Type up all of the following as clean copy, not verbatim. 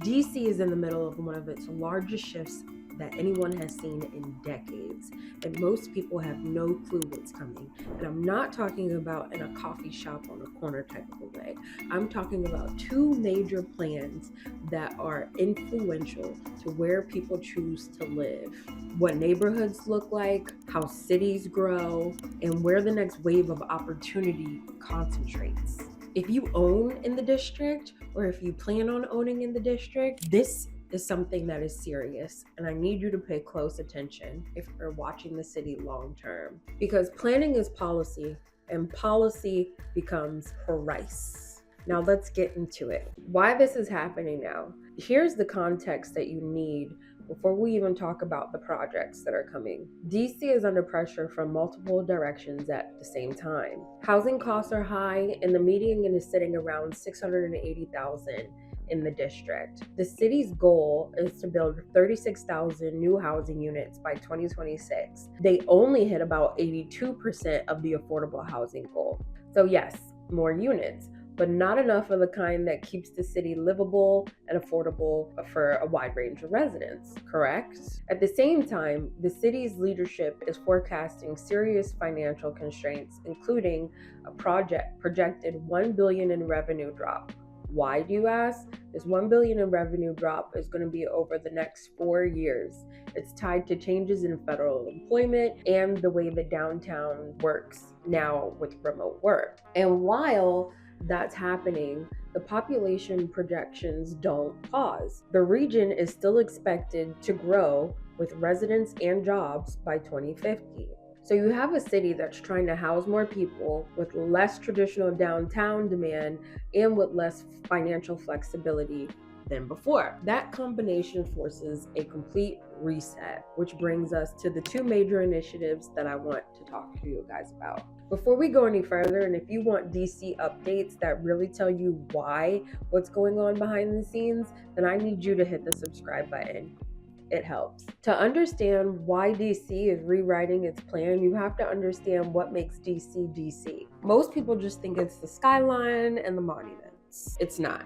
DC is in the middle of one of its largest shifts that anyone has seen in decades, and most people have no clue what's coming. And I'm not talking about in a coffee shop on a corner type of a way. I'm talking about two major plans that are influential to where people choose to live, what neighborhoods look like, how cities grow, and where the next wave of opportunity concentrates. If you own in the district, or if you plan on owning in the district, this is something that is serious, and I need you to pay close attention if you're watching the city long term, because planning is policy and policy becomes price. Now let's get into it. Why this is happening now. Here's the context that you need before we even talk about the projects that are coming. DC is under pressure from multiple directions at the same time. Housing costs are high, and the median is sitting around $680,000 in the district. The city's goal is to build 36,000 new housing units by 2026. They only hit about 82% of the affordable housing goal. So yes, more units, but not enough of the kind that keeps the city livable and affordable for a wide range of residents, correct? At the same time, the city's leadership is forecasting serious financial constraints, including a projected $1 billion in revenue drop. Why, do you ask? This $1 billion in revenue drop is going to be over the next 4 years. It's tied to changes in federal employment and the way the downtown works now with remote work. And while that's happening, the population projections don't pause. The region is still expected to grow with residents and jobs by 2050. So you have a city that's trying to house more people with less traditional downtown demand and with less financial flexibility than before. That combination forces a complete reset, which brings us to the two major initiatives that I want to talk to you guys about. Before we go any further, and if you want DC updates that really tell you what's going on behind the scenes, then I need you to hit the subscribe button. It helps. To understand why DC is rewriting its plan, you have to understand what makes DC DC. Most people just think it's the skyline and the monuments. It's not.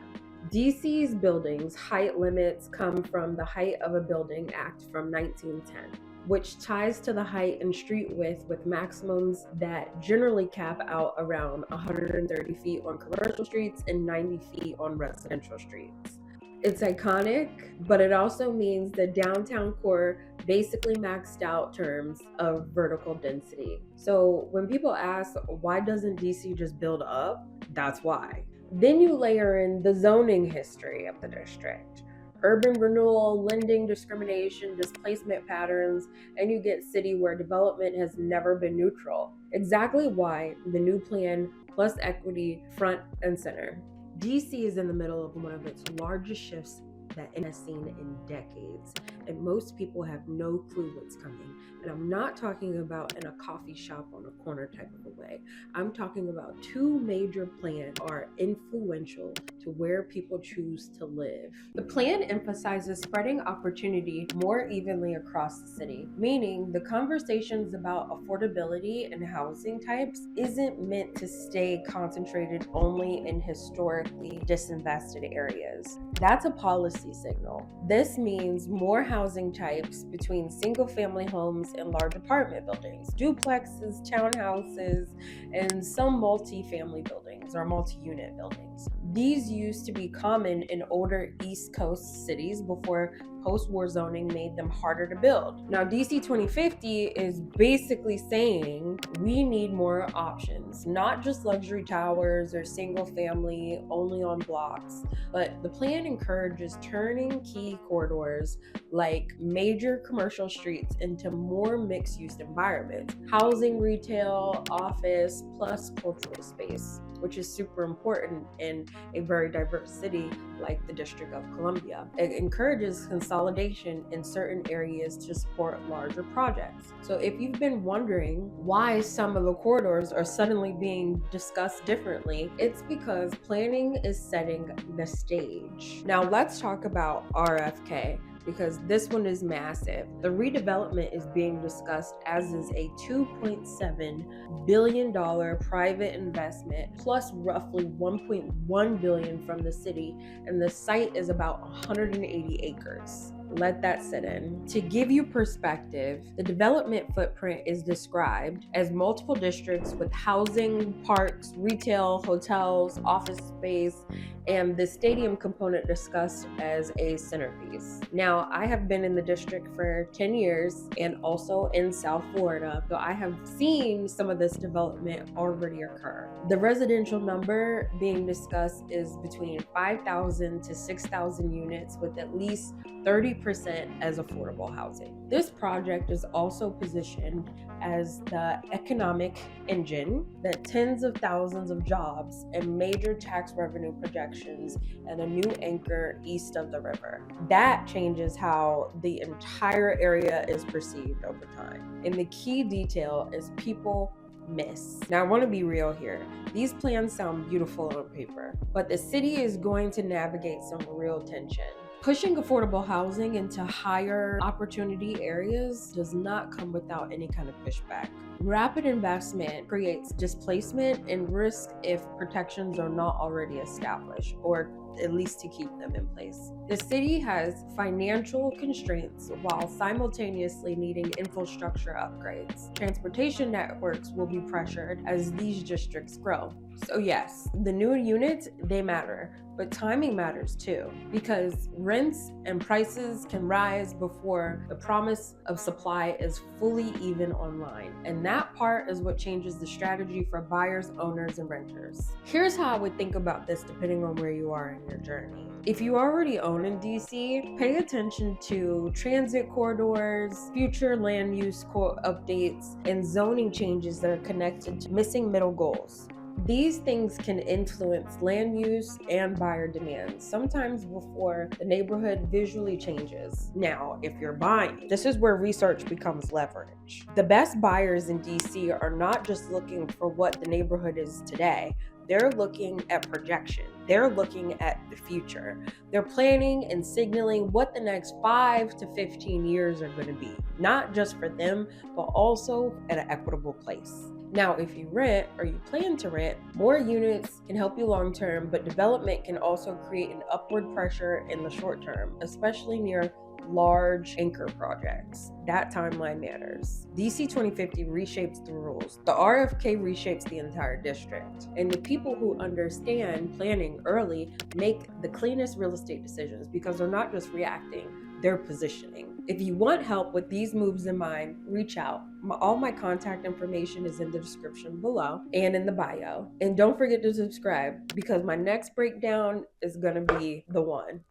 DC's buildings height limits come from the Height of a Building Act from 1910, which ties to the height and street width with maximums that generally cap out around 130 feet on commercial streets and 90 feet on residential streets. It's iconic, but it also means the downtown core basically maxed out terms of vertical density. So when people ask, why doesn't DC just build up? That's why. Then you layer in the zoning history of the district, urban renewal, lending discrimination, displacement patterns, and you get city where development has never been neutral. Exactly why the new plan plus equity front and center. DC is in the middle of one of its largest shifts that it has seen in decades, and most people have no clue what's coming. And I'm not talking about in a coffee shop on a corner type of a way. I'm talking about two major plans are influential to where people choose to live. The plan emphasizes spreading opportunity more evenly across the city, meaning the conversations about affordability and housing types isn't meant to stay concentrated only in historically disinvested areas. That's a policy signal. This means more housing types between single-family homes and large apartment buildings, duplexes, townhouses, and some multi-family buildings or multi-unit buildings. These used to be common in older East Coast cities before post-war zoning made them harder to build. Now, DC 2050 is basically saying we need more options, not just luxury towers or single family only on blocks, but the plan encourages turning key corridors like major commercial streets into more mixed-use environments, housing, retail, office, plus cultural space, which is super important in a very diverse city like the District of Columbia. It encourages consolidation in certain areas to support larger projects. So if you've been wondering why some of the corridors are suddenly being discussed differently, it's because planning is setting the stage. Now let's talk about RFK. because this one is massive. The redevelopment is being discussed, as is a $2.7 billion private investment, plus roughly $1.1 billion from the city, and the site is about 180 acres. Let that sit in. To give you perspective, the development footprint is described as multiple districts with housing, parks, retail, hotels, office space, and the stadium component discussed as a centerpiece. Now, I have been in the district for 10 years and also in South Florida, so I have seen some of this development already occur. The residential number being discussed is between 5,000 to 6,000 units, with at least 30% as affordable housing. This project is also positioned as the economic engine that tens of thousands of jobs and major tax revenue projections and a new anchor east of the river. That changes how the entire area is perceived over time. And the key detail is people miss. Now, I want to be real here. These plans sound beautiful on paper, but the city is going to navigate some real tension. Pushing affordable housing into higher opportunity areas does not come without any kind of pushback. Rapid investment creates displacement and risk if protections are not already established, or at least to keep them in place. The city has financial constraints while simultaneously needing infrastructure upgrades. Transportation networks will be pressured as these districts grow. So yes, the new units, they matter, but timing matters too, because rents and prices can rise before the promise of supply is fully even online. And that part is what changes the strategy for buyers, owners, and renters. Here's how I would think about this depending on where you are in your journey. If you already own in DC, pay attention to transit corridors, future land use updates, and zoning changes that are connected to missing middle goals. These things can influence land use and buyer demand, sometimes before the neighborhood visually changes. Now, if you're buying, this is where research becomes leverage. The best buyers in DC are not just looking for what the neighborhood is today. They're looking at projection. They're looking at the future. They're planning and signaling what the next 5 to 15 years are going to be, not just for them, but also at an equitable place. Now, if you rent or you plan to rent, more units can help you long term, but development can also create an upward pressure in the short term, especially near large anchor projects. That timeline matters. DC 2050 reshapes the rules. The RFK reshapes the entire district. And the people who understand planning early make the cleanest real estate decisions because they're not just reacting, they're positioning. If you want help with these moves in mind, reach out. All my contact information is in the description below and in the bio. And don't forget to subscribe because my next breakdown is going to be the one.